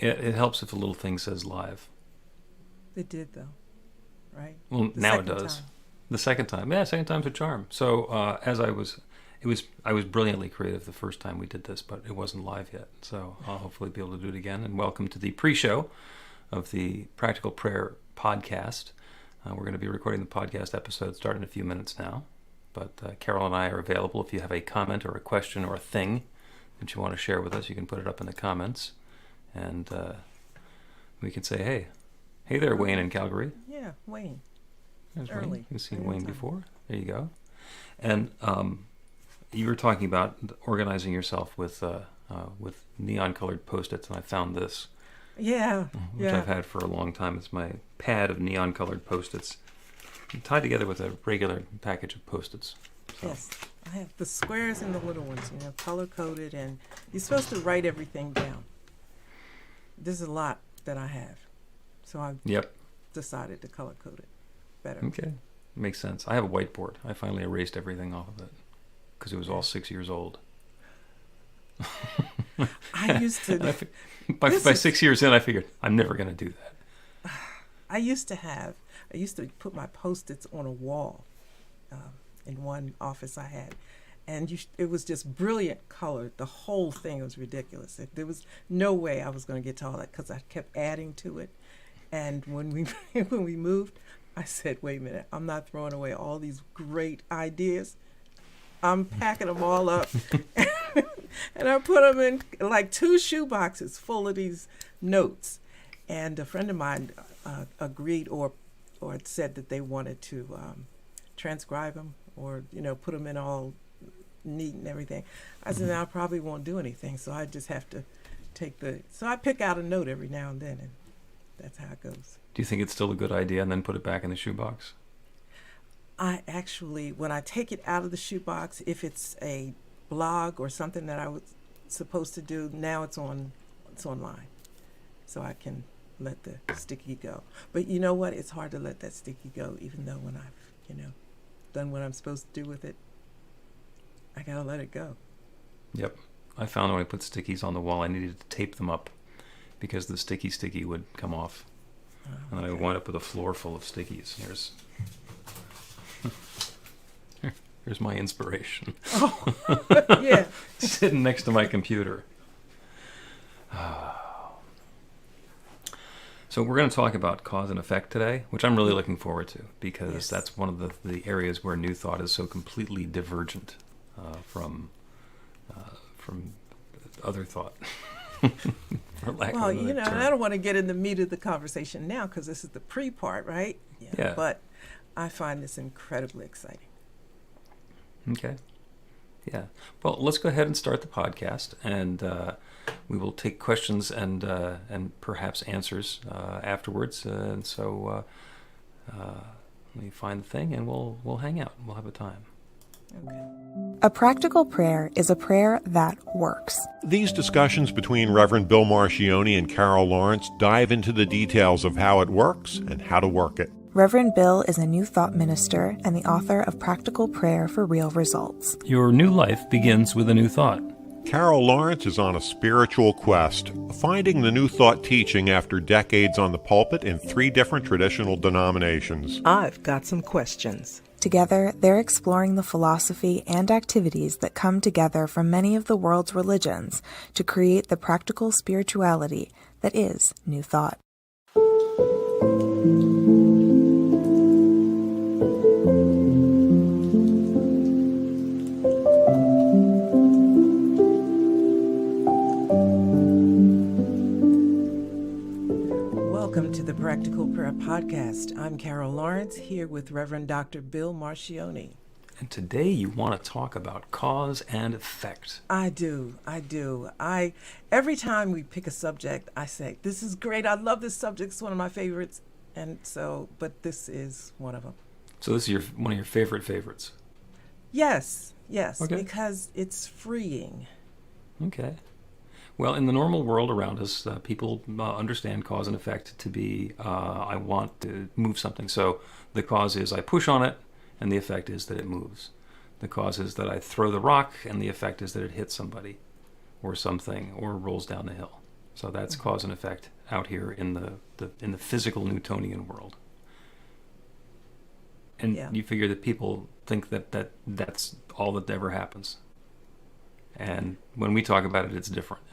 It helps if a little thing says live. It did, though, right? Well, The now it second does. time. The second time. Yeah, second time's a charm. So I was brilliantly creative the first time we did this, but it wasn't live yet. So I'll hopefully be able to do it again. And welcome to the pre-show of the Practical Prayer podcast. We're going to be recording the podcast episode starting in a few minutes now. But Carol and I are available. If you have a comment or a question or a thing that you want to share with us, you can put it up in the comments. And we can say, hey there, Wayne in Calgary. Yeah, Wayne. There's Early. Wayne. You've seen Right Wayne on time. before. There you go. And you were talking about organizing yourself with neon-colored Post-its, and I found this, Yeah, which yeah. I've had for a long time. It's my pad of neon-colored Post-its, tied together with a regular package of Post-its. So, Yes, I have the squares and the little ones, color-coded, and you're supposed to write everything down. There's a lot that I have, so I've Yep. decided to color-code it better. Okay. Makes sense. I have a whiteboard. I finally erased everything off of it because it was all 6 years old. I used to. By 6 years in, I figured I'm never going to do that. I used to put my Post-its on a wall in one office I had. And it was just brilliant colored. The whole thing was ridiculous. There was no way I was going to get to all that because I kept adding to it. And when we moved, I said, wait a minute, I'm not throwing away all these great ideas. I'm packing them all up. And I put them in like 2 shoe boxes full of these notes. And a friend of mine agreed or said that they wanted to transcribe them or, put them in all neat and everything. I said, I probably won't do anything, so I just have to so I pick out a note every now and then, and that's how it goes. Do you think it's still a good idea and then put it back in the shoebox? I actually, when I take it out of the shoebox, if it's a blog or something that I was supposed to do, now it's online, so I can let the sticky go. But you know what? It's hard to let that sticky go, even though when I've, done what I'm supposed to do with it, I gotta let it go. Yep. I found when I put stickies on the wall, I needed to tape them up because the sticky would come off. And I wound up with a floor full of stickies. Here's my inspiration. Oh, yeah. Sitting next to my computer. So we're going to talk about cause and effect today, which I'm really looking forward to because Yes. that's one of the areas where New Thought is so completely divergent from other thought. For lack of Well, another term. I don't want to get in the meat of the conversation now because this is the pre-part, right? Yeah. But I find this incredibly exciting. Okay. Yeah. Well, let's go ahead and start the podcast, and we will take questions and perhaps answers afterwards. And so let me find the thing, and we'll hang out. We'll have a time. Okay. A practical prayer is a prayer that works. These discussions between Reverend Bill Marchiony and Carol Lawrence dive into the details of how it works and how to work it. Reverend Bill is a New Thought minister and the author of Practical Prayer for Real Results. Your new life begins with a new thought. Carol Lawrence is on a spiritual quest, finding the New Thought teaching after decades on the pulpit in 3 different traditional denominations. I've got some questions. Together, they're exploring the philosophy and activities that come together from many of the world's religions to create the practical spirituality that is New Thought. Welcome to the Practical Prayer Podcast. I'm Carol Lawrence, here with Reverend Dr. Bill Marchiony. And today you want to talk about cause and effect. I do. Every time we pick a subject, I say, this is great. I love this subject. It's one of my favorites. But this is one of them. So this is one of your favorites. Yes, Okay. because it's freeing. Okay. Well, in the normal world around us, people understand cause and effect to be, I want to move something. So the cause is I push on it, and the effect is that it moves. The cause is that I throw the rock, and the effect is that it hits somebody or something or rolls down the hill. So that's cause and effect out here in the physical Newtonian world. And you figure that people think that's all that ever happens. And when we talk about it, it's different.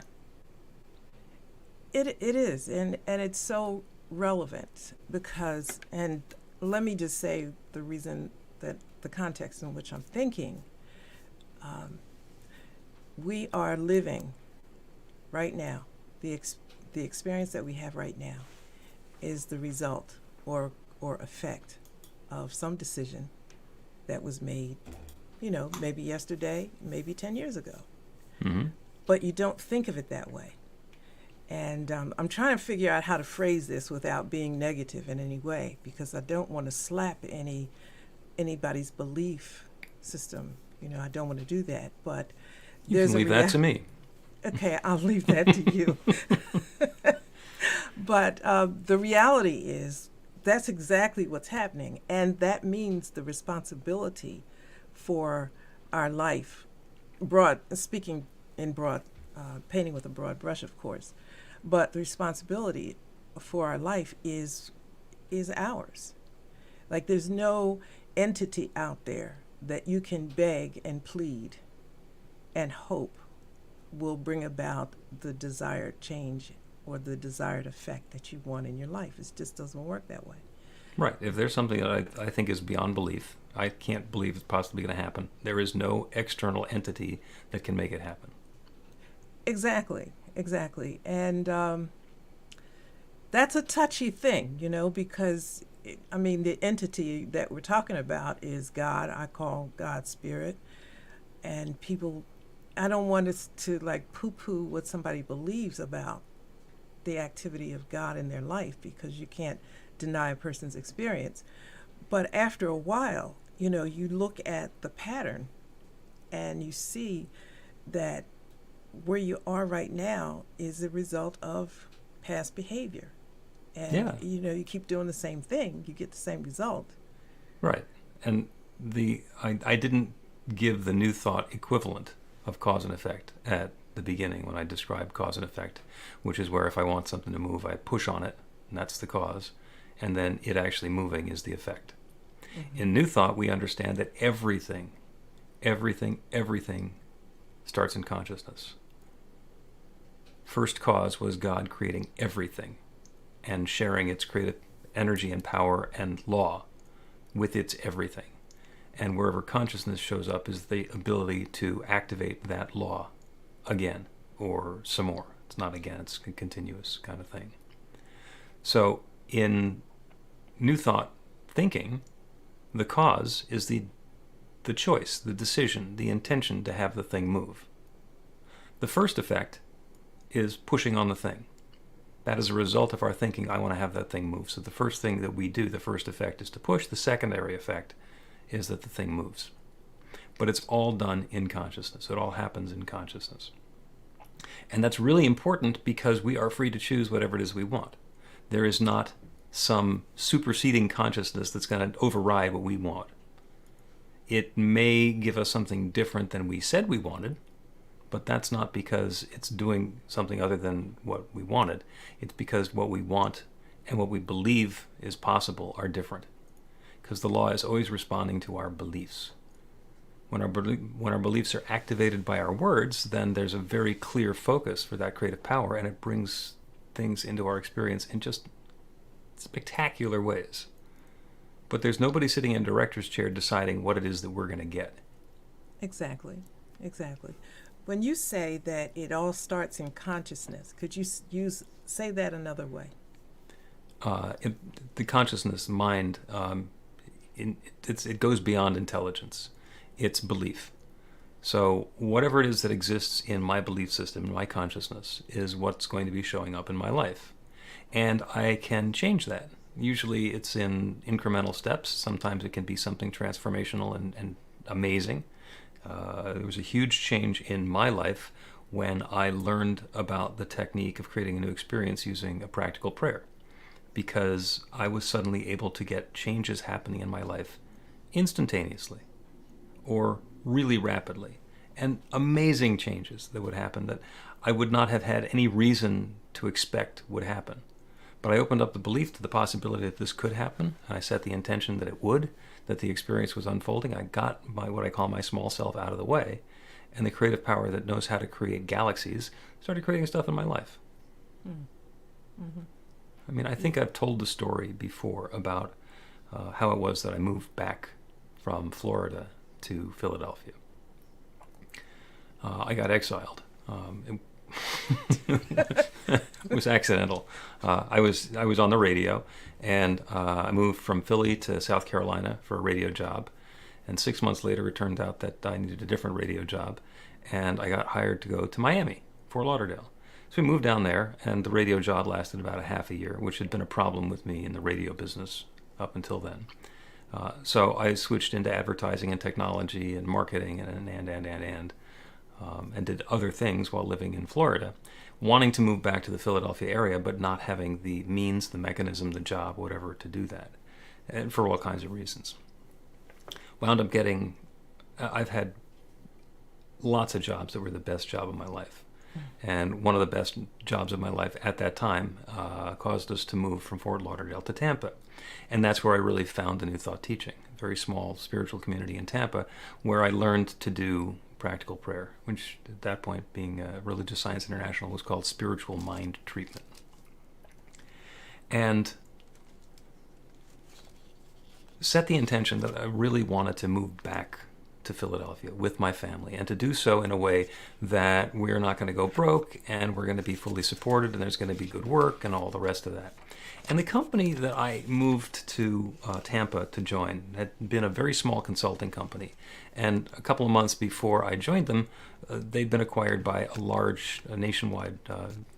It is, and it's so relevant because, and let me just say the reason that the context in which I'm thinking, we are living right now, the experience that we have right now is the result or effect of some decision that was made, maybe yesterday, maybe 10 years ago. Mm-hmm. But you don't think of it that way. And I'm trying to figure out how to phrase this without being negative in any way, because I don't want to slap anybody's belief system. I don't want to do that. But you can leave that to me. Okay, I'll leave that to you. But the reality is that's exactly what's happening. And that means the responsibility for our life, speaking in broad, painting with a broad brush, of course, but the responsibility for our life is ours. Like there's no entity out there that you can beg and plead and hope will bring about the desired change or the desired effect that you want in your life. It just doesn't work that way. Right. If there's something that I think is beyond belief, I can't believe it's possibly going to happen. There is no external entity that can make it happen. Exactly. And that's a touchy thing, because, the entity that we're talking about is God. I call God spirit. And people, I don't want us to poo-poo what somebody believes about the activity of God in their life, because you can't deny a person's experience. But after a while, you look at the pattern and you see that where you are right now is a result of past behavior. And, you keep doing the same thing, you get the same result. Right. And I didn't give the new thought equivalent of cause and effect at the beginning when I described cause and effect, which is where if I want something to move, I push on it, and that's the cause, and then it actually moving is the effect. Mm-hmm. In new thought, we understand that everything starts in consciousness. First cause was God creating everything and sharing its creative energy and power and law with its everything. And wherever consciousness shows up is the ability to activate that law again or some more. It's not again, it's a continuous kind of thing. So in new thought thinking, the cause is the choice, the decision, the intention to have the thing move. The first effect is pushing on the thing. That is a result of our thinking, I want to have that thing move. So the first thing that we do, the first effect, is to push. The secondary effect is that the thing moves. But it's all done in consciousness. It all happens in consciousness. And that's really important because we are free to choose whatever it is we want. There is not some superseding consciousness that's going to override what we want. It may give us something different than we said we wanted, but that's not because it's doing something other than what we wanted. It's because what we want and what we believe is possible are different. Because the law is always responding to our beliefs. When our beliefs are activated by our words, then there's a very clear focus for that creative power, and it brings things into our experience in just spectacular ways. But there's nobody sitting in a director's chair deciding what it is that we're going to get. Exactly. When you say that it all starts in consciousness, could you say that another way? The consciousness, mind, it goes beyond intelligence. It's belief. So whatever it is that exists in my belief system, in my consciousness, is what's going to be showing up in my life. And I can change that. Usually it's in incremental steps. Sometimes it can be something transformational and amazing. There was a huge change in my life when I learned about the technique of creating a new experience using a practical prayer, because I was suddenly able to get changes happening in my life instantaneously or really rapidly. and amazing changes that would happen that I would not have had any reason to expect would happen. But I opened up the belief to the possibility that this could happen, and I set the intention that it would, that the experience was unfolding. I got what I call my small self out of the way, and the creative power that knows how to create galaxies started creating stuff in my life. Mm-hmm. I mean, I think I've told the story before about how it was that I moved back from Florida to Philadelphia. I got exiled. It was accidental. I was on the radio, and I moved from Philly to South Carolina for a radio job. And 6 months later, it turned out that I needed a different radio job, and I got hired to go to Miami, Fort Lauderdale. So we moved down there, and the radio job lasted about a half a year, which had been a problem with me in the radio business up until then. So I switched into advertising and technology and marketing and did other things while living in Florida, wanting to move back to the Philadelphia area, but not having the means, the mechanism, the job, whatever, to do that, and for all kinds of reasons. Wound up getting, I've had lots of jobs that were the best job of my life. And one of the best jobs of my life at that time caused us to move from Fort Lauderdale to Tampa. And that's where I really found the New Thought teaching, a very small spiritual community in Tampa, where I learned to do practical prayer, which at that point, being Religious Science International, was called spiritual mind treatment. And set the intention that I really wanted to move back to Philadelphia with my family, and to do so in a way that we're not going to go broke, and we're going to be fully supported, and there's going to be good work and all the rest of that. And the company that I moved to Tampa to join had been a very small consulting company, and a couple of months before I joined them, they'd been acquired by a large nationwide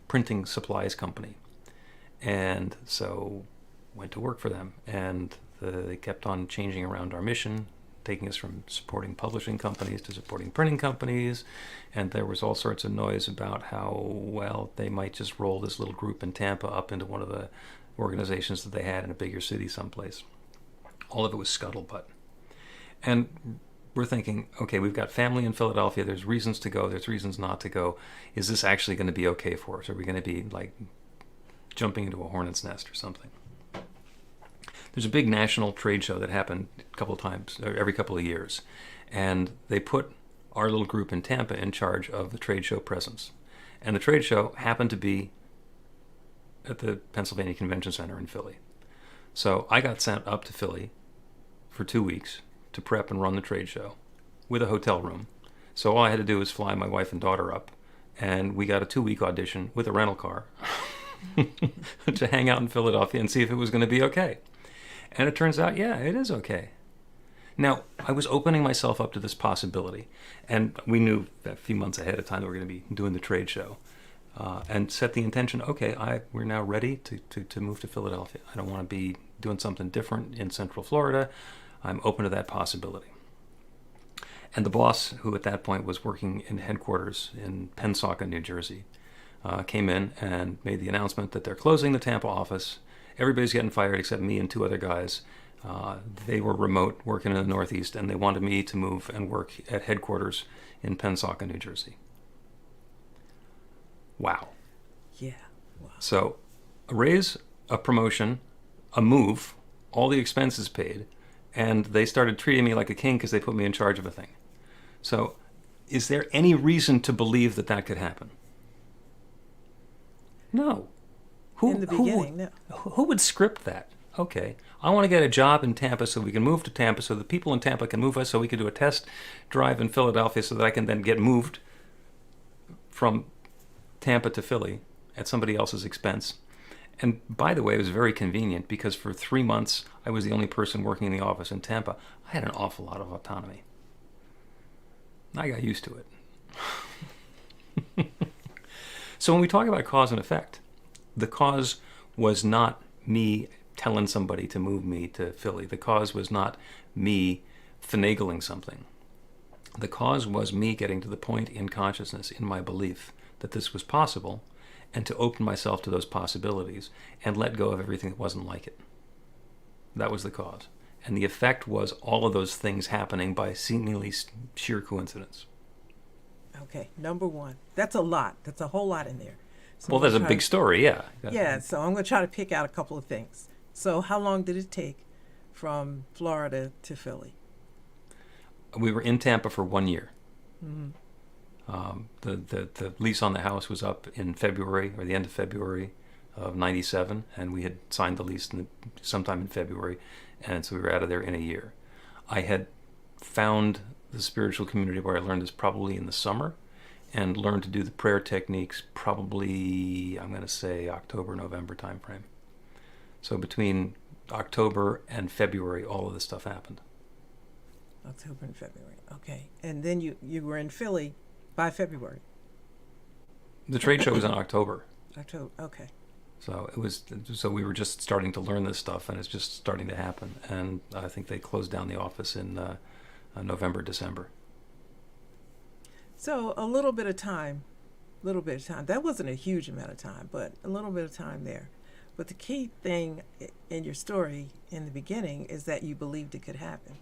printing supplies company. And so went to work for them, and they kept on changing around our mission, taking us from supporting publishing companies to supporting printing companies, and there was all sorts of noise about how, well, they might just roll this little group in Tampa up into one of the organizations that they had in a bigger city someplace. All of it was scuttlebutt. And we're thinking, okay, we've got family in Philadelphia, there's reasons to go, there's reasons not to go. Is this actually going to be okay for us? Are we going to be like jumping into a hornet's nest or something? There's a big national trade show that happened a couple of times, every couple of years, and they put our little group in Tampa in charge of the trade show presence. And the trade show happened to be at the Pennsylvania Convention Center in Philly. So I got sent up to Philly for 2 weeks to prep and run the trade show with a hotel room. So all I had to do was fly my wife and daughter up, and we got a 2-week audition with a rental car to hang out in Philadelphia and see if it was going to be okay. And it turns out, yeah, it is okay. Now, I was opening myself up to this possibility, and we knew a few months ahead of time that we were going to be doing the trade show, and set the intention, okay, we're now ready to move to Philadelphia. I don't want to be doing something different in Central Florida. I'm open to that possibility. And the boss, who at that point was working in headquarters in Pensacola, New Jersey, came in and made the announcement that they're closing the Tampa office. Everybody's getting fired except me and 2 other guys. They were remote, working in the Northeast, and they wanted me to move and work at headquarters in Pensacola, New Jersey. Wow. Yeah. Wow. So a raise, a promotion, a move, all the expenses paid, and they started treating me like a king because they put me in charge of a thing. So is there any reason to believe that that could happen? No. In the beginning, no. Who would script that? Okay, I want to get a job in Tampa so we can move to Tampa, so the people in Tampa can move us, so we can do a test drive in Philadelphia so that I can then get moved from Tampa to Philly at somebody else's expense. And by the way, it was very convenient because for 3 months, I was the only person working in the office in Tampa. I had an awful lot of autonomy. I got used to it. So when we talk about cause and effect, the cause was not me telling somebody to move me to Philly. The cause was not me finagling something. The cause was me getting to the point in consciousness, in my belief, that this was possible, and to open myself to those possibilities and let go of everything that wasn't like it. That was the cause. And the effect was all of those things happening by seemingly sheer coincidence. Okay, number one. That's a lot. That's a whole lot in there. So Well, I'm there's a gonna big story, yeah. Yeah, so I'm going to try to pick out a couple of things. So how long did it take from Florida to Philly? We were in Tampa for 1 year. Mm-hmm. The lease on the house was up in February, or the end of February of 97, and we had signed the lease sometime in February, and so we were out of there in a year. I had found the spiritual community where I learned this probably in the summer, and learned to do the prayer techniques probably, I'm going to say, October, November timeframe. So between October and February, all of this stuff happened. October and February. Okay. And then you were in Philly by February. The trade show was in October. October. Okay. So we were just starting to learn this stuff, and it's just starting to happen. And I think they closed down the office in November, December. So a little bit of time. That wasn't a huge amount of time, but a little bit of time there. But the key thing in your story in the beginning is that you believed it could happen.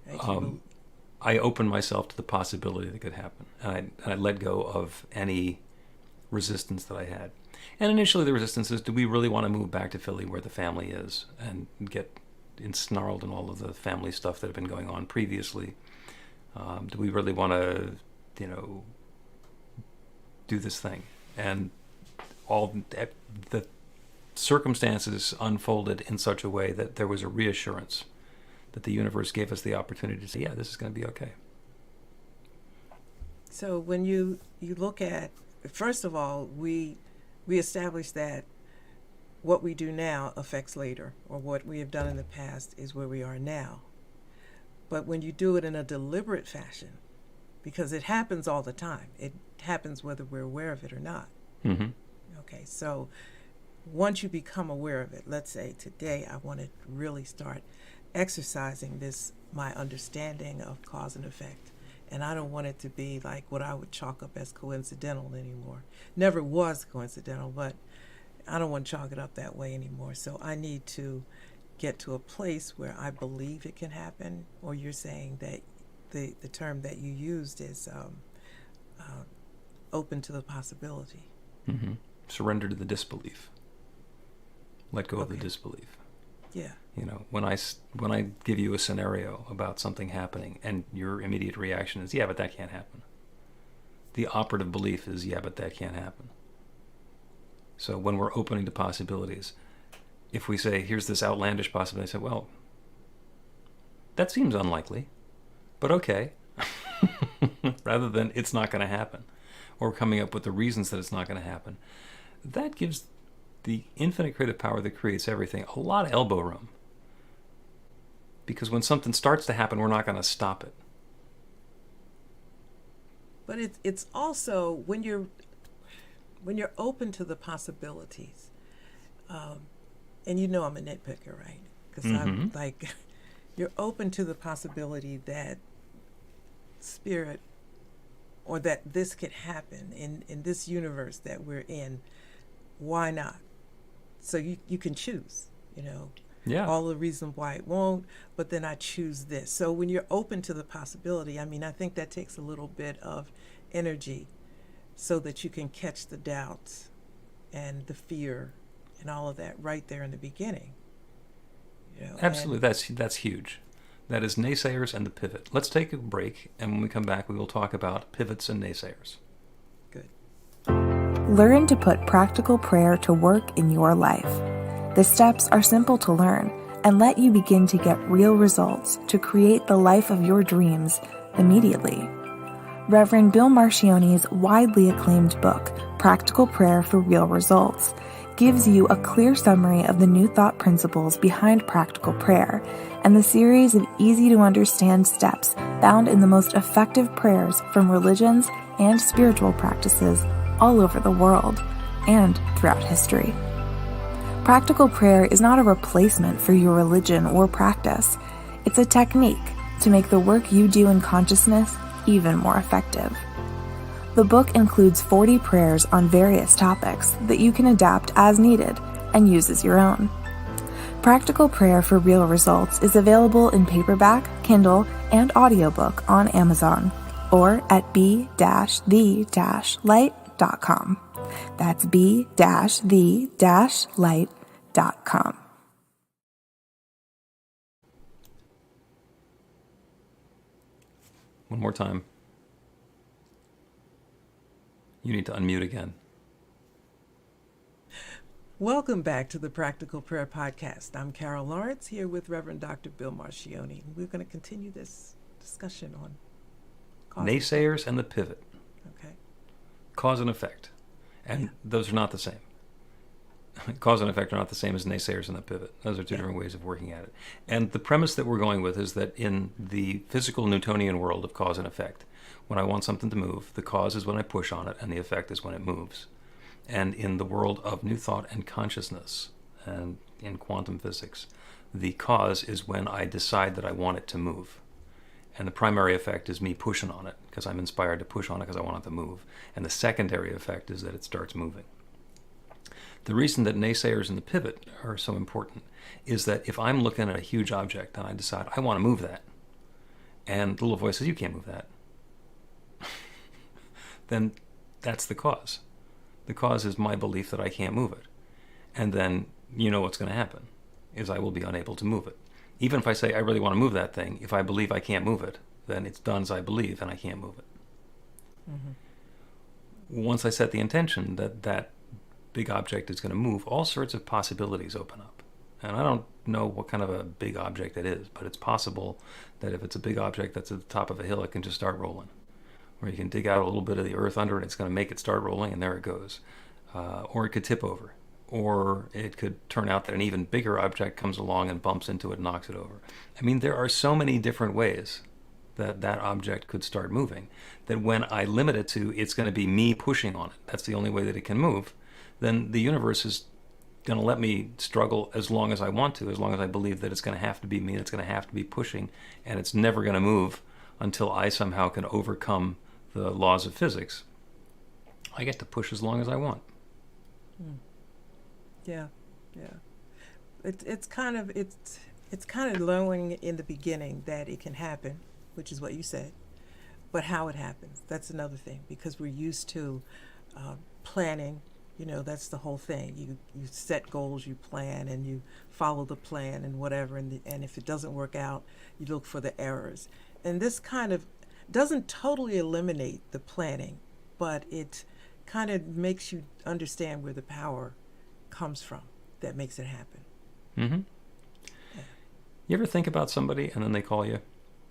Right? I opened myself to the possibility that it could happen. And I let go of any resistance that I had. And initially the resistance is, do we really want to move back to Philly where the family is and get ensnarled in all of the family stuff that had been going on previously? Do we really want to, do this thing? And all the circumstances unfolded in such a way that there was a reassurance that the universe gave us the opportunity to say, yeah, this is going to be okay. So when you look at, first of all, we established that what we do now affects later, or what we have done in the past is where we are now. But when you do it in a deliberate fashion, because it happens all the time, it happens whether we're aware of it or not. Mm-hmm. Okay, so once you become aware of it, let's say today I want to really start exercising my understanding of cause and effect. And I don't want it to be like what I would chalk up as coincidental anymore. Never was coincidental, but I don't want to chalk it up that way anymore. So I need to get to a place where I believe it can happen, or you're saying that the term that you used is open to the possibility. Mm-hmm. Surrender to the disbelief. Let go of the disbelief. Yeah. When I give you a scenario about something happening and your immediate reaction is, yeah, but that can't happen. The operative belief is, yeah, but that can't happen. So when we're opening to possibilities, if we say, here's this outlandish possibility, I say, well, that seems unlikely, but okay. Rather than it's not going to happen, or coming up with the reasons that it's not going to happen. That gives the infinite creative power that creates everything a lot of elbow room. Because when something starts to happen, we're not going to stop it. But it's also when you're open to the possibilities, and I'm a nitpicker, right? Because I'm like, you're open to the possibility that spirit, or that this could happen in this universe that we're in. Why not? So you can choose, all the reasons why it won't, but then I choose this. So when you're open to the possibility, I think that takes a little bit of energy so that you can catch the doubts and the fear and all of that right there in the beginning. Absolutely, that's huge. That is Naysayers and the pivot. Let's take a break, and when we come back, we will talk about pivots and naysayers. Good. Learn to put practical prayer to work in your life. The steps are simple to learn and let you begin to get real results to create the life of your dreams immediately. Reverend Bill Marchiony's widely acclaimed book, Practical Prayer for Real Results, gives you a clear summary of the New Thought principles behind practical prayer and the series of easy-to-understand steps found in the most effective prayers from religions and spiritual practices all over the world and throughout history. Practical prayer is not a replacement for your religion or practice. It's a technique to make the work you do in consciousness even more effective. The book includes 40 prayers on various topics that you can adapt as needed and use as your own. Practical Prayer for Real Results is available in paperback, Kindle, and audiobook on Amazon. or at b-the-light.com. That's b-the-light.com. One more time. You need to unmute again. Welcome back to the Practical Prayer Podcast. I'm Carol Lawrence here with Reverend Dr. Bill Marchiony. We're going to continue this discussion on Naysayers and the pivot. Okay. Cause and effect. And those are not the same. Cause and effect are not the same as naysayers and the pivot. Those are two different ways of working at it. And the premise that we're going with is that in the physical Newtonian world of cause and effect, when I want something to move, the cause is when I push on it and the effect is when it moves. And in the world of new thought and consciousness and in quantum physics, the cause is when I decide that I want it to move. And the primary effect is me pushing on it because I'm inspired to push on it because I want it to move. And the secondary effect is that it starts moving. The reason that naysayers and the pivot are so important is that if I'm looking at a huge object and I decide I want to move that, and the little voice says, you can't move that, then that's the cause. The cause is my belief that I can't move it. And then you know what's going to happen is I will be unable to move it. Even if I say I really want to move that thing, if I believe I can't move it, then it's done as I believe and I can't move it. Mm-hmm. Once I set the intention that that big object is going to move, all sorts of possibilities open up. And I don't know what kind of a big object it is, but it's possible that if it's a big object that's at the top of a hill, it can just start rolling. Or you can dig out a little bit of the earth under it, it's going to make it start rolling, and there it goes. Or it could tip over. Or it could turn out that an even bigger object comes along and bumps into it and knocks it over. I mean, there are so many different ways that that object could start moving that when I limit it to it's going to be me pushing on it, that's the only way that it can move, then the universe is going to let me struggle as long as I want to, as long as I believe that it's going to have to be me, and it's going to have to be pushing, and it's never going to move until I somehow can overcome the laws of physics. I get to push as long as I want. Yeah. It's kind of knowing in the beginning that it can happen, which is what you said, but how it happens, that's another thing, because we're used to planning. You know, that's the whole thing. You set goals, you plan, and you follow the plan and whatever, and if it doesn't work out, you look for the errors. And this kind of doesn't totally eliminate the planning, but it kind of makes you understand where the power comes from that makes it happen. Mm-hmm. Yeah. You ever think about somebody and then they call you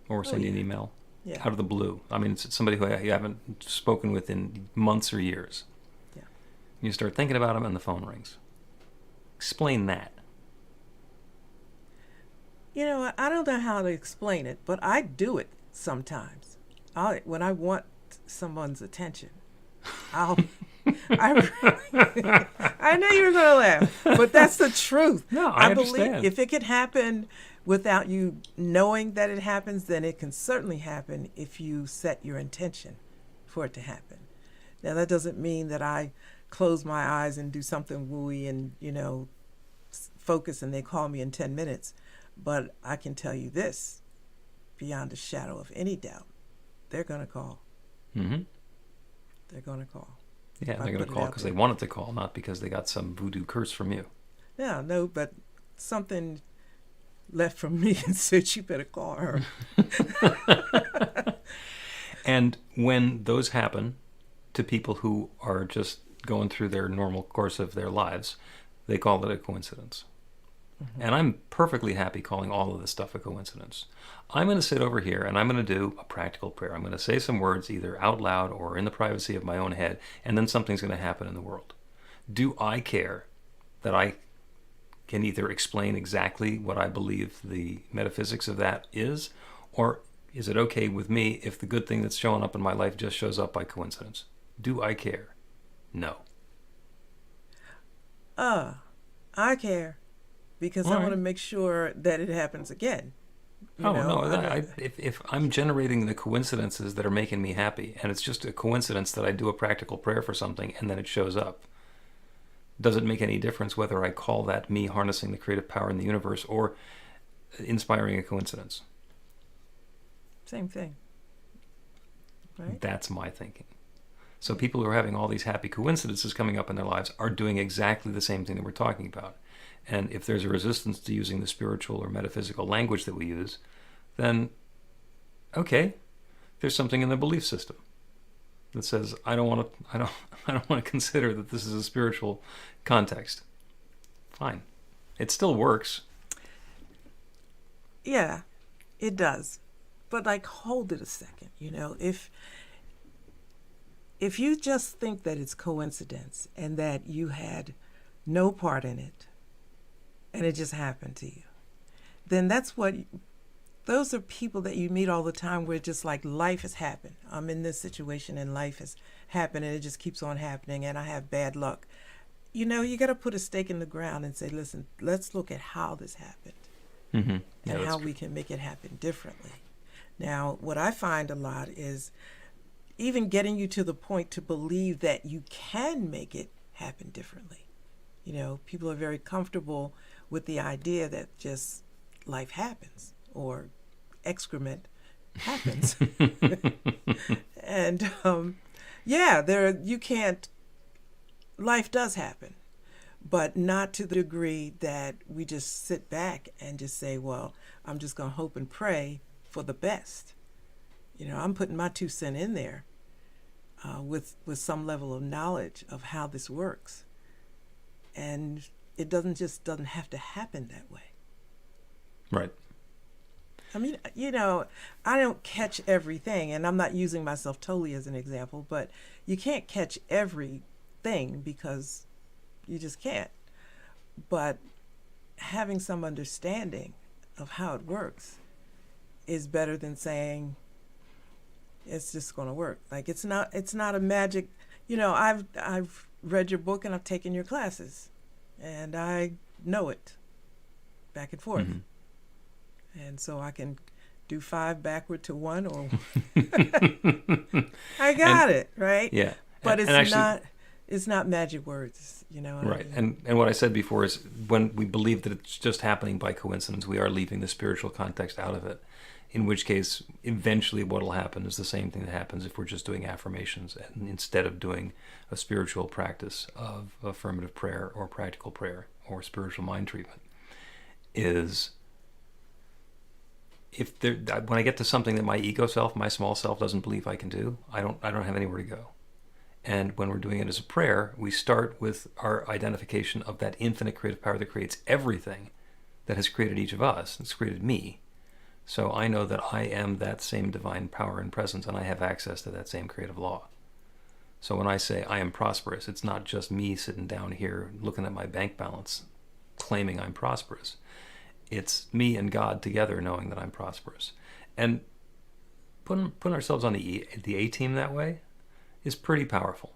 or send you an email out of the blue? I mean, it's somebody who you haven't spoken with in months or years. Yeah. You start thinking about them and the phone rings. Explain that. You know, I don't know how to explain it, but I do it sometimes. When I want someone's attention, I knew you were going to laugh, but that's the truth. No, I believe understand. if it can happen without you knowing that it happens, then it can certainly happen if you set your intention for it to happen. Now, that doesn't mean that I close my eyes and do something wooey and, focus and they call me in 10 minutes. But I can tell you this, beyond a shadow of any doubt, they're going to call. Mm-hmm. They're going to call. Yeah, they're going to call because they wanted to call, not because they got some voodoo curse from you. No, but something left from me and said, you better call her. And when those happen to people who are just going through their normal course of their lives, they call it a coincidence. Mm-hmm. And I'm perfectly happy calling all of this stuff a coincidence. I'm going to sit over here and I'm going to do a practical prayer. I'm going to say some words either out loud or in the privacy of my own head, and then something's going to happen in the world. Do I care that I can either explain exactly what I believe the metaphysics of that is, or is it okay with me if the good thing that's showing up in my life just shows up by coincidence? Do I care? No. I care. Because I want to make sure that it happens again. If I'm generating the coincidences that are making me happy, and it's just a coincidence that I do a practical prayer for something and then it shows up, does it make any difference whether I call that me harnessing the creative power in the universe or inspiring a coincidence? Same thing. right? That's my thinking. So people who are having all these happy coincidences coming up in their lives are doing exactly the same thing that we're talking about. And if there's a resistance to using the spiritual or metaphysical language that we use, then, okay, there's something in the belief system that says, I don't want to consider that this is a spiritual context. Fine. It still works. Yeah, it does. But like, hold it a second. If you just think that it's coincidence and that you had no part in it and it just happened to you, then those are people that you meet all the time where just like life has happened. I'm in this situation and life has happened and it just keeps on happening and I have bad luck. You got to put a stake in the ground and say, listen, let's look at how this happened and how we can make it happen differently. Now, what I find a lot is even getting you to the point to believe that you can make it happen differently. People are very comfortable with the idea that just life happens or excrement happens. And life does happen, but not to the degree that we just sit back and just say, well, I'm just going to hope and pray for the best. I'm putting my 2 cents in there with some level of knowledge of how this works. And it doesn't have to happen that way. Right. I mean, I don't catch everything, and I'm not using myself totally as an example, but you can't catch everything because you just can't. But having some understanding of how it works is better than saying it's just going to work. Like it's not a magic. I've read your book and I've taken your classes, and I know it back and forth. Mm-hmm. And so I can do 5 backward to 1 or I got it, right? Yeah. But it's not magic words, Right. I mean? And what I said before is when we believe that it's just happening by coincidence, we are leaving the spiritual context out of it. In which case, eventually what will happen is the same thing that happens if we're just doing affirmations and instead of doing a spiritual practice of affirmative prayer or practical prayer or spiritual mind treatment is when I get to something that my ego self, my small self doesn't believe I can do, I don't have anywhere to go. And when we're doing it as a prayer, we start with our identification of that infinite creative power that creates everything that has created each of us. It's created me. So I know that I am that same divine power and presence, and I have access to that same creative law. So when I say I am prosperous, it's not just me sitting down here looking at my bank balance, claiming I'm prosperous. It's me and God together knowing that I'm prosperous. And putting ourselves on the A team that way is pretty powerful,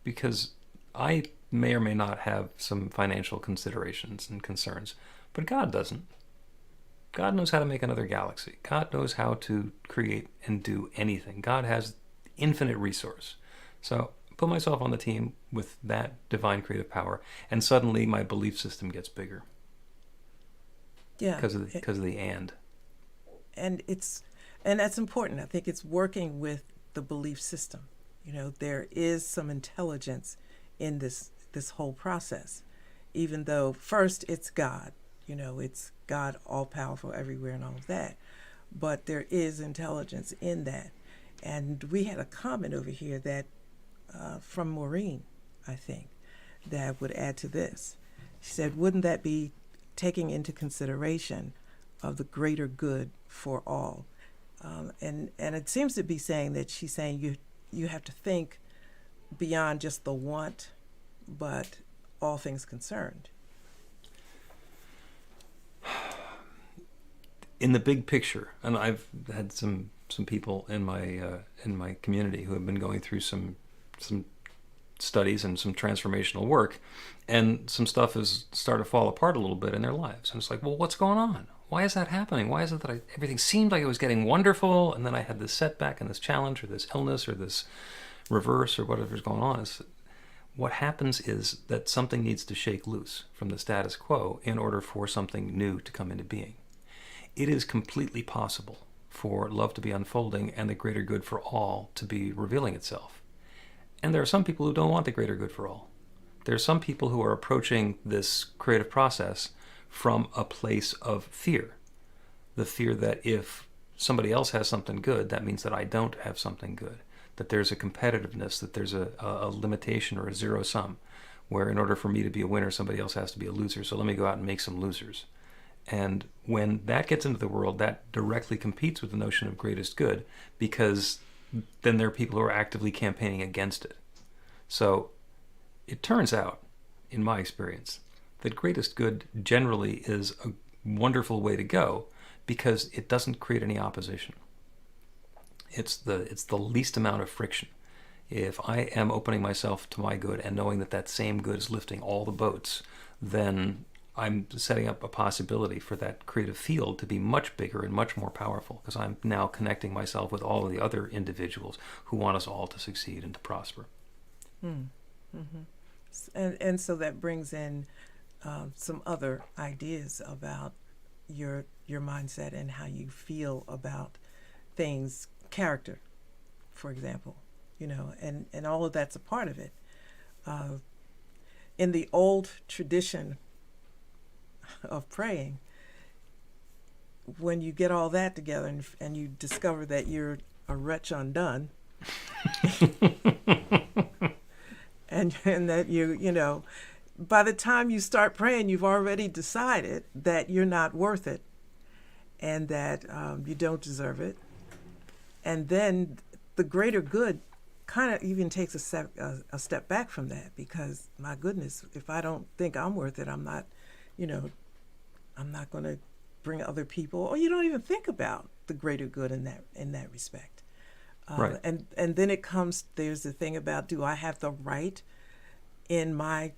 because I may or may not have some financial considerations and concerns, but God doesn't. God knows how to make another galaxy. God knows how to create and do anything. God has infinite resource. So put myself on the team with that divine creative power, and suddenly my belief system gets bigger. Yeah. Because of the and. And that's important. I think it's working with the belief system. There is some intelligence in this whole process, even though first it's God. It's God all-powerful everywhere and all of that. But there is intelligence in that. And we had a comment over here that from Maureen, I think, that would add to this. She said, wouldn't that be taking into consideration of the greater good for all? And it seems to be saying that she's saying you have to think beyond just the want, but all things concerned. In the big picture, and I've had some people in my community who have been going through some studies and some transformational work, and some stuff has started to fall apart a little bit in their lives. And it's like, well, what's going on? Why is that happening? Why is it that everything seemed like it was getting wonderful, and then I had this setback and this challenge or this illness or this reverse or whatever's going on? What happens is that something needs to shake loose from the status quo in order for something new to come into being. It is completely possible for love to be unfolding and the greater good for all to be revealing itself. And there are some people who don't want the greater good for all. There are some people who are approaching this creative process from a place of fear. The fear that if somebody else has something good, that means that I don't have something good. That there's a competitiveness, that there's a limitation or a zero sum, where in order for me to be a winner, somebody else has to be a loser. So let me go out and make some losers. And when that gets into the world, that directly competes with the notion of greatest good, because then there are people who are actively campaigning against it. So it turns out, in my experience, that greatest good generally is a wonderful way to go because it doesn't create any opposition. It's the least amount of friction. If I am opening myself to my good and knowing that that same good is lifting all the boats, then I'm setting up a possibility for that creative field to be much bigger and much more powerful, because I'm now connecting myself with all of the other individuals who want us all to succeed and to prosper. Mm-hmm. And so that brings in some other ideas about your mindset and how you feel about things, character, for example, and all of that's a part of it. In the old tradition of praying, when you get all that together and you discover that you're a wretch undone, and that by the time you start praying, you've already decided that you're not worth it and that you don't deserve it. And then the greater good kind of even takes a step back from that, because my goodness, if I don't think I'm worth it, I'm not going to bring other people, or you don't even think about the greater good in that respect. Right. And then there's the thing about, do I have the right in my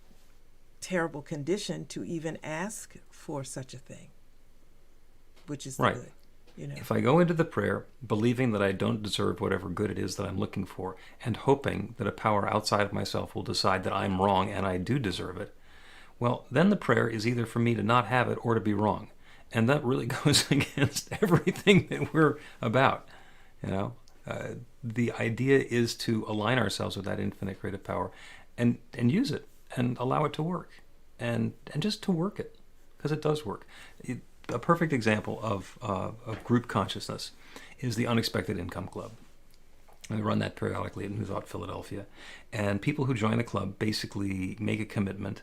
terrible condition to even ask for such a thing? Which is right. good. If I go into the prayer believing that I don't deserve whatever good it is that I'm looking for, and hoping that a power outside of myself will decide that I'm wrong and I do deserve it, well, then the prayer is either for me to not have it or to be wrong. And that really goes against everything that we're about. The idea is to align ourselves with that infinite creative power and use it and allow it to work, and just to work it, because it does work. A perfect example of group consciousness is the Unexpected Income Club. And we run that periodically in New Thought, Philadelphia. And people who join the club basically make a commitment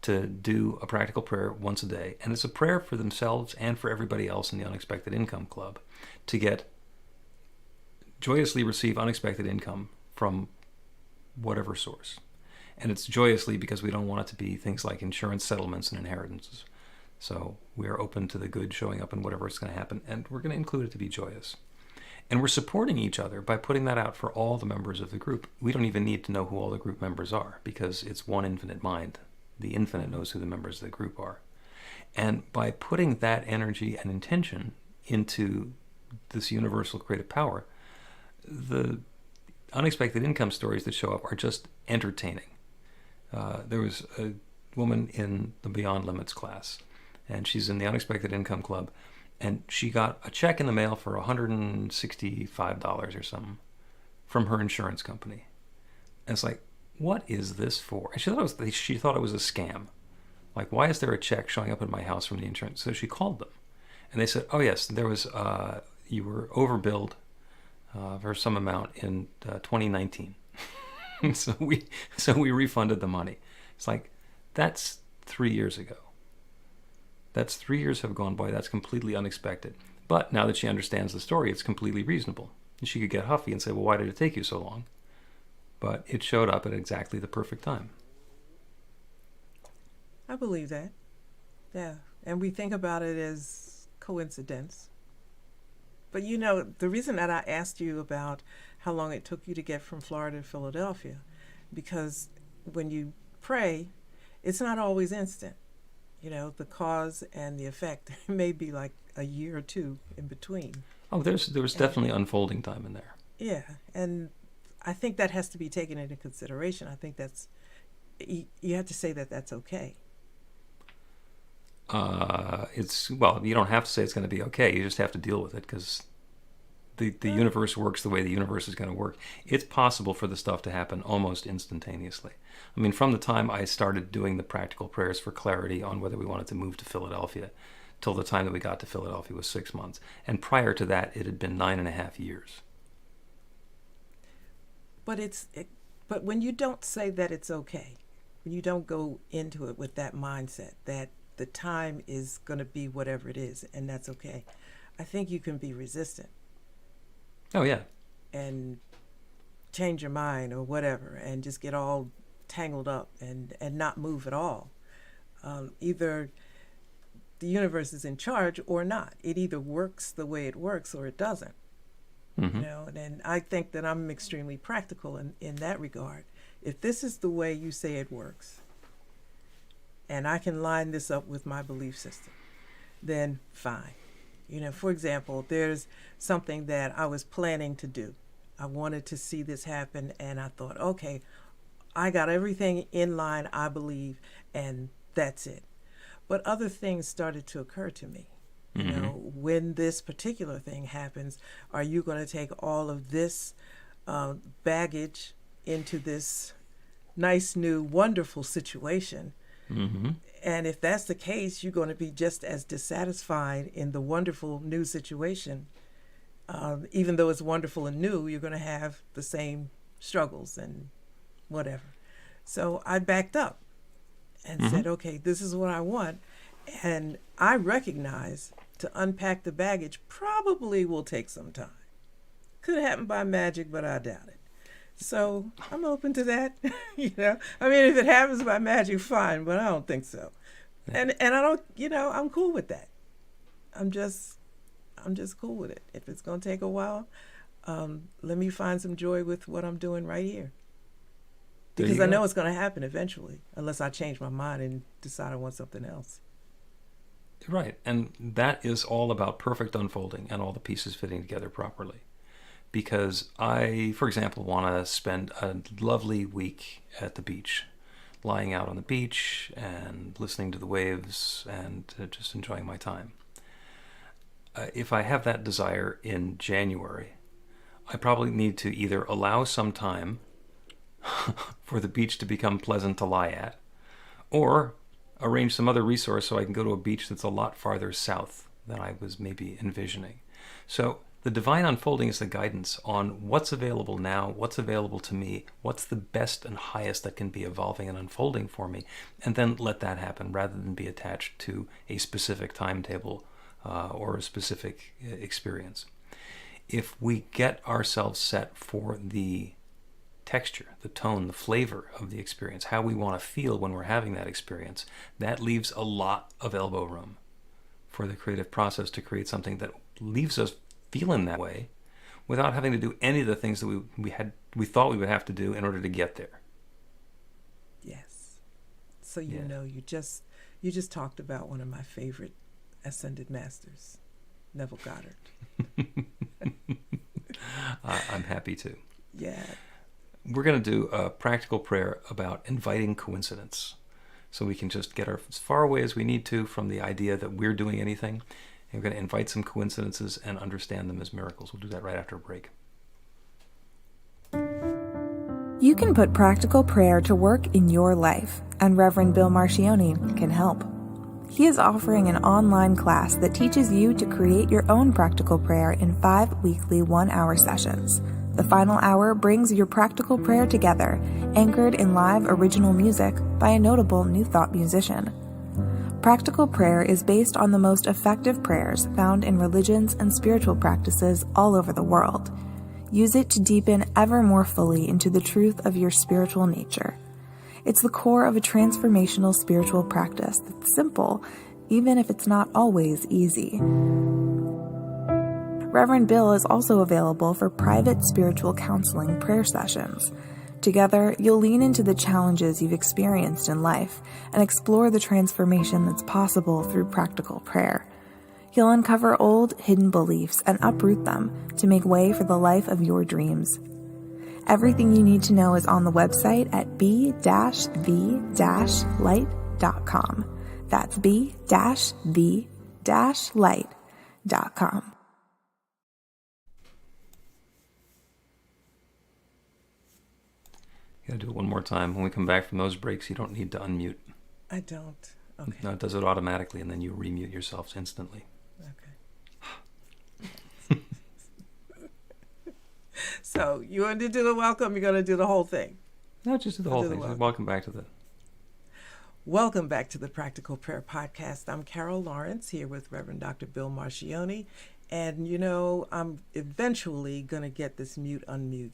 to do a practical prayer once a day. And it's a prayer for themselves and for everybody else in the Unexpected Income Club to joyously receive unexpected income from whatever source. And it's joyously because we don't want it to be things like insurance settlements and inheritances. So we are open to the good showing up in whatever is going to happen, and we're going to include it to be joyous. And we're supporting each other by putting that out for all the members of the group. We don't even need to know who all the group members are, because it's one infinite mind. The infinite knows who the members of the group are. And by putting that energy and intention into this universal creative power, the unexpected income stories that show up are just entertaining. There was a woman in the Beyond Limits class, and she's in the Unexpected Income Club, and she got a check in the mail for $165 or something from her insurance company. And it's like, what is this for? And she thought it was a scam. Like, why is there a check showing up at my house from the insurance? So she called them, and they said, oh yes, there was you were overbilled for some amount in 2019. so we refunded the money. It's like, that's 3 years ago. That's 3 years have gone by. That's completely unexpected. But now that she understands the story, it's completely reasonable. And she could get huffy and say, well, why did it take you so long? But it showed up at exactly the perfect time. I believe that. Yeah. And we think about it as coincidence. But the reason that I asked you about how long it took you to get from Florida to Philadelphia, because when you pray, it's not always instant. The cause and the effect may be like a year or two in between. Oh, there was definitely unfolding time in there. Yeah, and I think that has to be taken into consideration. I think you have to say that that's okay. You don't have to say it's going to be okay. You just have to deal with it, because the universe works the way the universe is going to work, it's possible for the stuff to happen almost instantaneously. I mean, from the time I started doing the practical prayers for clarity on whether we wanted to move to Philadelphia till the time that we got to Philadelphia was 6 months. And prior to that, it had been 9.5 years. But when you don't say that it's okay, when you don't go into it with that mindset that the time is going to be whatever it is and that's okay, I think you can be resistant. Oh, yeah. And change your mind or whatever and just get all tangled up and not move at all. Either the universe is in charge or not. It either works the way it works or it doesn't. Mm-hmm. You know, and I think that I'm extremely practical in that regard. If this is the way you say it works, and I can line this up with my belief system, then fine. You know, for example, there's something that I was planning to do. I wanted to see this happen, and I thought, okay, I got everything in line, I believe, and that's it. But other things started to occur to me. You know, when this particular thing happens, are you going to take all of this baggage into this nice, new, wonderful situation? Mm-hmm. And if that's the case, you're going to be just as dissatisfied in the wonderful new situation. Even though it's wonderful and new, you're going to have the same struggles and whatever. So I backed up and said, okay, this is what I want. And I recognize to unpack the baggage probably will take some time. Could happen by magic, but I doubt it. So I'm open to that. You know, I mean, if it happens by magic, fine, but I don't think so. And I don't, you know, I'm cool with that. I'm just cool with it. If it's going to take a while, let me find some joy with what I'm doing right here. Because I know it's going to happen eventually, unless I change my mind and decide I want something else. Right. And that is all about perfect unfolding and all the pieces fitting together properly. Because I, for example, want to spend a lovely week at the beach, lying out on the beach and listening to the waves and just enjoying my time. If I have that desire in January, I probably need to either allow some time for the beach to become pleasant to lie at, or arrange some other resource so I can go to a beach that's a lot farther south than I was maybe envisioning. So the divine unfolding is the guidance on what's available now, what's available to me, what's the best and highest that can be evolving and unfolding for me, and then let that happen rather than be attached to a specific timetable or a specific experience. If we get ourselves set for the texture, the tone, the flavor of the experience, how we want to feel when we're having that experience, that leaves a lot of elbow room for the creative process to create something that leaves us feeling that way without having to do any of the things that we thought we would have to do in order to get there. Yes. So you know, you just talked about one of my favorite ascended masters, Neville Goddard. I'm happy to. Yeah. We're going to do a practical prayer about inviting coincidence, so we can just get as far away as we need to from the idea that we're doing anything. And we're going to invite some coincidences and understand them as miracles. We'll do that right after a break. You can put practical prayer to work in your life, and Reverend Bill Marchiony can help. He is offering an online class that teaches you to create your own practical prayer in 5 weekly 1-hour sessions. The final hour brings your practical prayer together, anchored in live original music by a notable New Thought musician. Practical prayer is based on the most effective prayers found in religions and spiritual practices all over the world. Use it to deepen ever more fully into the truth of your spiritual nature. It's the core of a transformational spiritual practice that's simple, even if it's not always easy. Reverend Bill is also available for private spiritual counseling prayer sessions. Together, you'll lean into the challenges you've experienced in life and explore the transformation that's possible through practical prayer. You'll uncover old, hidden beliefs and uproot them to make way for the life of your dreams. Everything you need to know is on the website at b-v-light.com. That's b-v-light.com. Gotta do it one more time. When we come back from those breaks, you don't need to unmute. I don't. Okay. No, it does it automatically, and then you remute yourselves instantly. Okay. So you want to do the welcome? You're going to do the whole thing. No, just do the whole thing. welcome. Welcome back to the... Welcome back to the Practical Prayer Podcast. I'm Carol Lawrence here with Reverend Dr. Bill Marchiony. And, you know, I'm eventually going to get this mute-unmute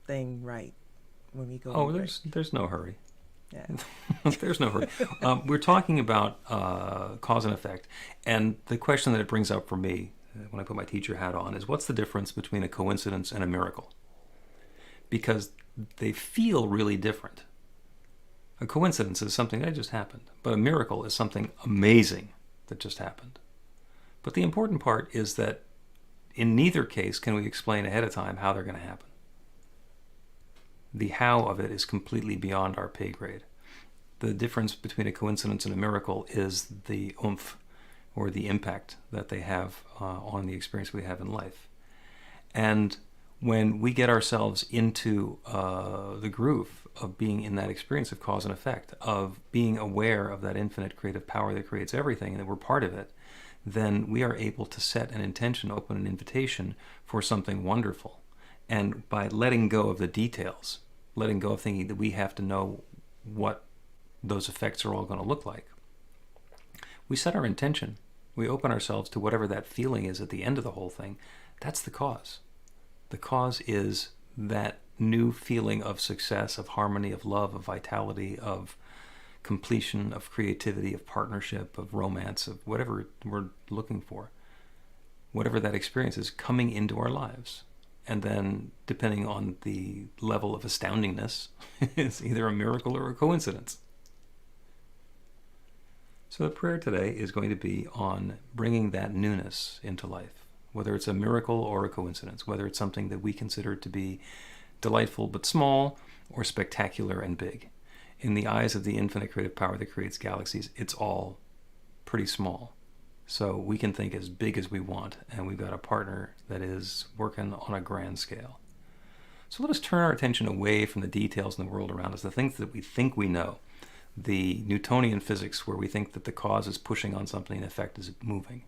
thing right when we go. Oh, there's no hurry. Yeah. There's no hurry. We're talking about cause and effect. And the question that it brings up for me when I put my teacher hat on is, what's the difference between a coincidence and a miracle? Because they feel really different. A coincidence is something that just happened, but a miracle is something amazing that just happened. But the important part is that in neither case can we explain ahead of time how they're going to happen. The how of it is completely beyond our pay grade. The difference between a coincidence and a miracle is the oomph or the impact that they have on the experience we have in life. And when we get ourselves into the groove of being in that experience of cause and effect, of being aware of that infinite creative power that creates everything and that we're part of it, then we are able to set an intention, open an invitation for something wonderful. And by letting go of the details, letting go of thinking that we have to know what those effects are all going to look like, we set our intention. We open ourselves to whatever that feeling is at the end of the whole thing. That's the cause. The cause is that new feeling of success, of harmony, of love, of vitality, of completion, of creativity, of partnership, of romance, of whatever we're looking for. Whatever that experience is coming into our lives. And then, depending on the level of astoundingness, it's either a miracle or a coincidence. So the prayer today is going to be on bringing that newness into life, whether it's a miracle or a coincidence, whether it's something that we consider to be delightful but small, or spectacular and big. In the eyes of the infinite creative power that creates galaxies, it's all pretty small. So we can think as big as we want, and we've got a partner that is working on a grand scale. So let us turn our attention away from the details in the world around us, the things that we think we know, the Newtonian physics where we think that the cause is pushing on something and the effect is moving,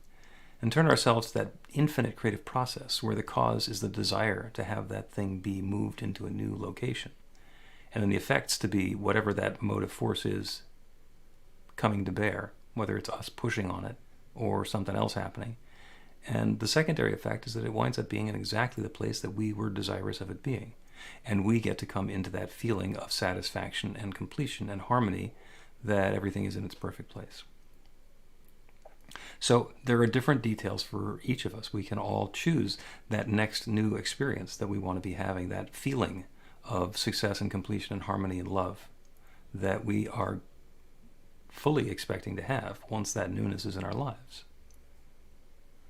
and turn ourselves to that infinite creative process where the cause is the desire to have that thing be moved into a new location, and then the effects to be whatever that motive force is coming to bear, whether it's us pushing on it or something else happening. And the secondary effect is that it winds up being in exactly the place that we were desirous of it being. And we get to come into that feeling of satisfaction and completion and harmony that everything is in its perfect place. So there are different details for each of us. We can all choose that next new experience that we want to be having, that feeling of success and completion and harmony and love that we are fully expecting to have once that newness is in our lives.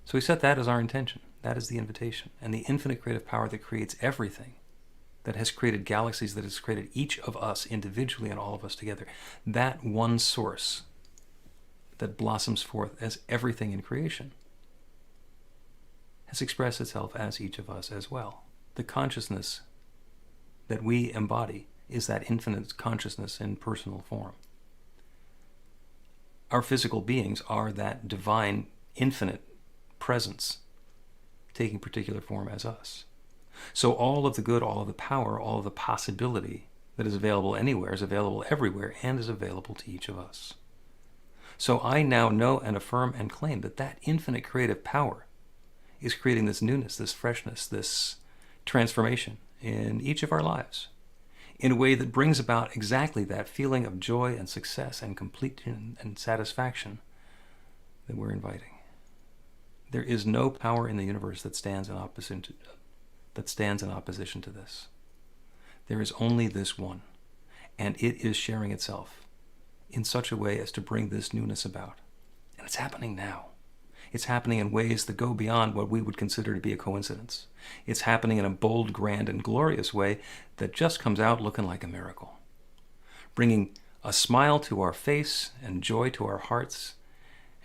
So we set that as our intention. That is the invitation. And the infinite creative power that creates everything, that has created galaxies, that has created each of us individually and all of us together, that one source that blossoms forth as everything in creation has expressed itself as each of us as well. The consciousness that we embody is that infinite consciousness in personal form. Our physical beings are that divine, infinite presence taking particular form as us. So all of the good, all of the power, all of the possibility that is available anywhere is available everywhere and is available to each of us. So I now know and affirm and claim that that infinite creative power is creating this newness, this freshness, this transformation in each of our lives in a way that brings about exactly that feeling of joy and success and completion and satisfaction that we're inviting. There is no power in the universe that stands in opposition to this. There is only this one, and it is sharing itself in such a way as to bring this newness about. And it's happening now. It's happening in ways that go beyond what we would consider to be a coincidence. It's happening in a bold, grand, and glorious way that just comes out looking like a miracle, bringing a smile to our face and joy to our hearts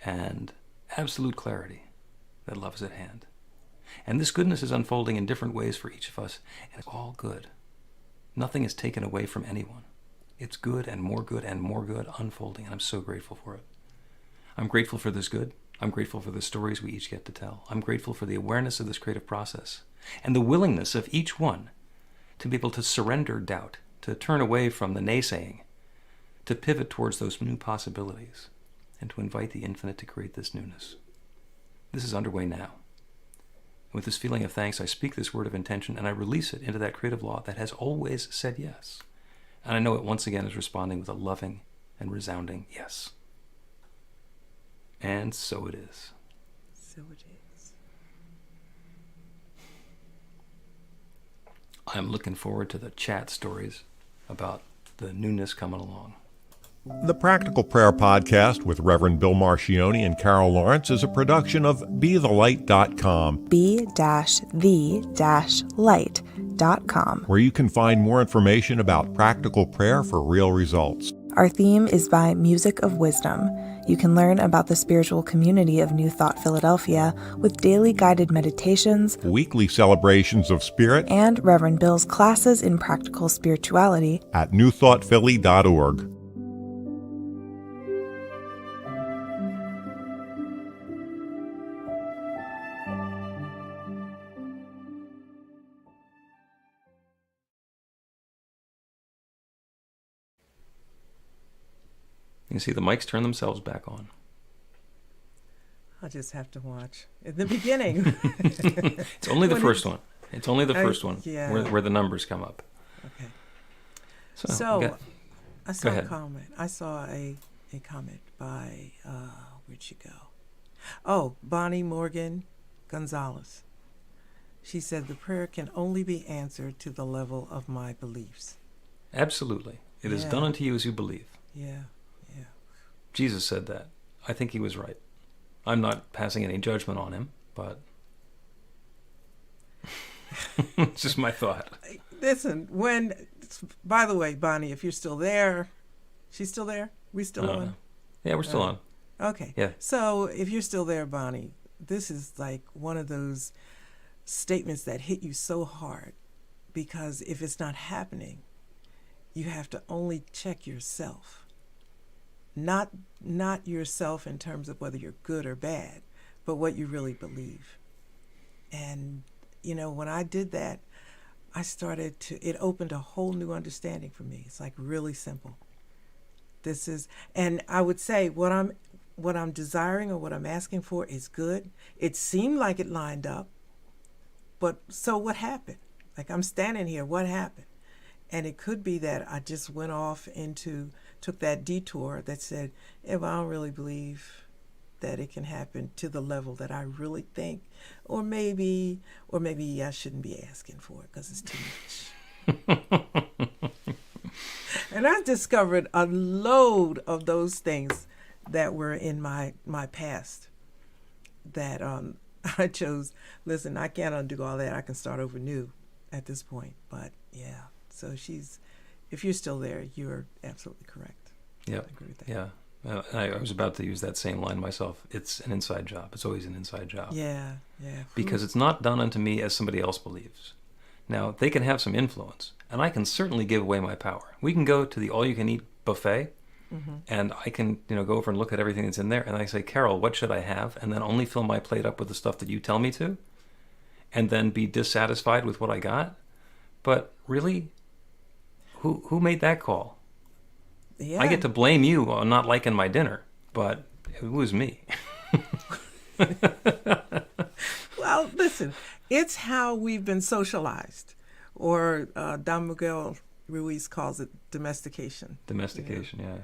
and absolute clarity that love is at hand. And this goodness is unfolding in different ways for each of us, and it's all good. Nothing is taken away from anyone. It's good and more good and more good unfolding, and I'm so grateful for it. I'm grateful for this good. I'm grateful for the stories we each get to tell. I'm grateful for the awareness of this creative process and the willingness of each one to be able to surrender doubt, to turn away from the naysaying, to pivot towards those new possibilities, and to invite the infinite to create this newness. This is underway now. With this feeling of thanks, I speak this word of intention and I release it into that creative law that has always said yes. And I know it once again is responding with a loving and resounding yes. And so it is. So it is. I'm looking forward to the chat stories about the newness coming along. The Practical Prayer Podcast with Reverend Bill Marchiony and Carol Lawrence is a production of BeTheLight.com, be-the-light.com, where you can find more information about practical prayer for real results. Our theme is by Music of Wisdom. You can learn about the spiritual community of New Thought Philadelphia with daily guided meditations, Weekly celebrations of spirit and Reverend Bill's classes in practical spirituality at newthoughtphilly.org. You can see the mics turn themselves back on. I'll just have to watch. In the beginning. It's only the first one. It's only the first one yeah. where the numbers come up. Okay. So I saw a ahead. comment. I saw a comment by, where'd she go? Oh, Bonnie Morgan Gonzalez. She said, the prayer can only be answered to the level of my beliefs. Absolutely. It is Yeah. done unto you as you believe. Yeah. Jesus said that. I think he was right. I'm not passing any judgment on him, but it's just my thought. Listen, by the way, Bonnie, if you're still there, she's still there? We still on? Yeah, we're still on. Okay. Yeah. So if you're still there, Bonnie, this is like one of those statements that hit you so hard, because if it's not happening, you have to only check yourself. Not yourself in terms of whether you're good or bad, but what you really believe. And, when I did that, it opened a whole new understanding for me. It's like really simple. And I would say what I'm desiring or what I'm asking for is good. It seemed like it lined up, but so what happened? Like I'm standing here, what happened? And it could be that I just went off took that detour that said, if I don't really believe that it can happen to the level that I really think, or maybe I shouldn't be asking for it because it's too much. And I discovered a load of those things that were in my past that I chose, listen, I can't undo all that. I can start over new at this point. But yeah, so if you're still there, you're absolutely correct. Yeah, I agree with that. yeah. I was about to use that same line myself. It's an inside job. It's always an inside job. Yeah. Because it's not done unto me as somebody else believes. Now, they can have some influence, and I can certainly give away my power. We can go to the all-you-can-eat buffet, and I can go over and look at everything that's in there, and I say, Carol, what should I have? And then only fill my plate up with the stuff that you tell me to, and then be dissatisfied with what I got. But really, who made that call? Yeah. I get to blame you on not liking my dinner, but it was me. Well, listen, it's how we've been socialized, or Don Miguel Ruiz calls it domestication. Domestication, yeah.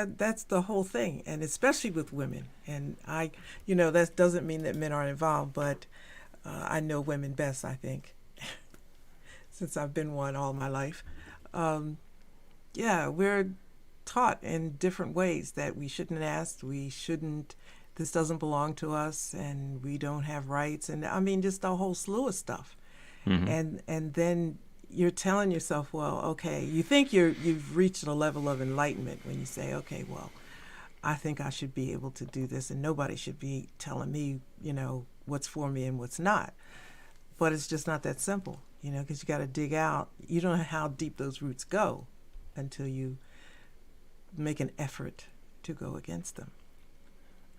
That's the whole thing, and especially with women. And that doesn't mean that men aren't involved, but I know women best, I think, since I've been one all my life. We're taught in different ways that we shouldn't ask, this doesn't belong to us, and we don't have rights, and I mean just a whole slew of stuff. And then you're telling yourself, well, okay, you think you've reached a level of enlightenment when you say, okay, well, I think I should be able to do this, and nobody should be telling me, what's for me and what's not. But it's just not that simple, because you got to dig out. You don't know how deep those roots go until you make an effort to go against them.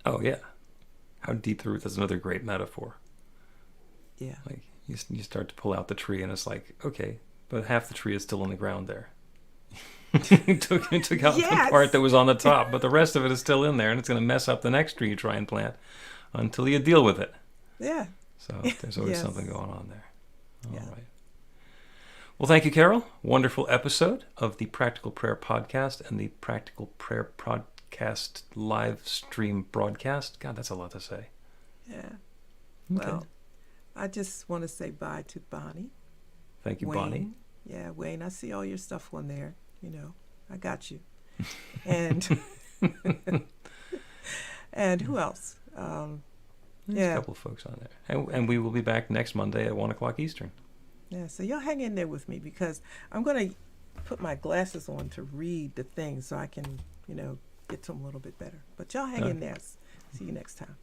Oh, yeah. How deep the root, that's another great metaphor. Yeah. Like you start to pull out the tree and it's like, okay, but half the tree is still in the ground there. you took out the part that was on the top, but the rest of it is still in there, and it's going to mess up the next tree you try and plant until you deal with it. Yeah. So there's always something going on there. All right. Well, thank you, Carol. Wonderful episode of the Practical Prayer Podcast and the Practical Prayer Podcast live stream broadcast. God, that's a lot to say. Yeah. Okay. Well, I just want to say bye to Bonnie. Thank you, Wayne. Bonnie. Yeah, Wayne, I see all your stuff on there. I got you. And and who else? There's a couple of folks on there. And we will be back next Monday at 1 o'clock Eastern. Yeah, so y'all hang in there with me, because I'm going to put my glasses on to read the things so I can, get to them a little bit better. But y'all hang in there. See you next time.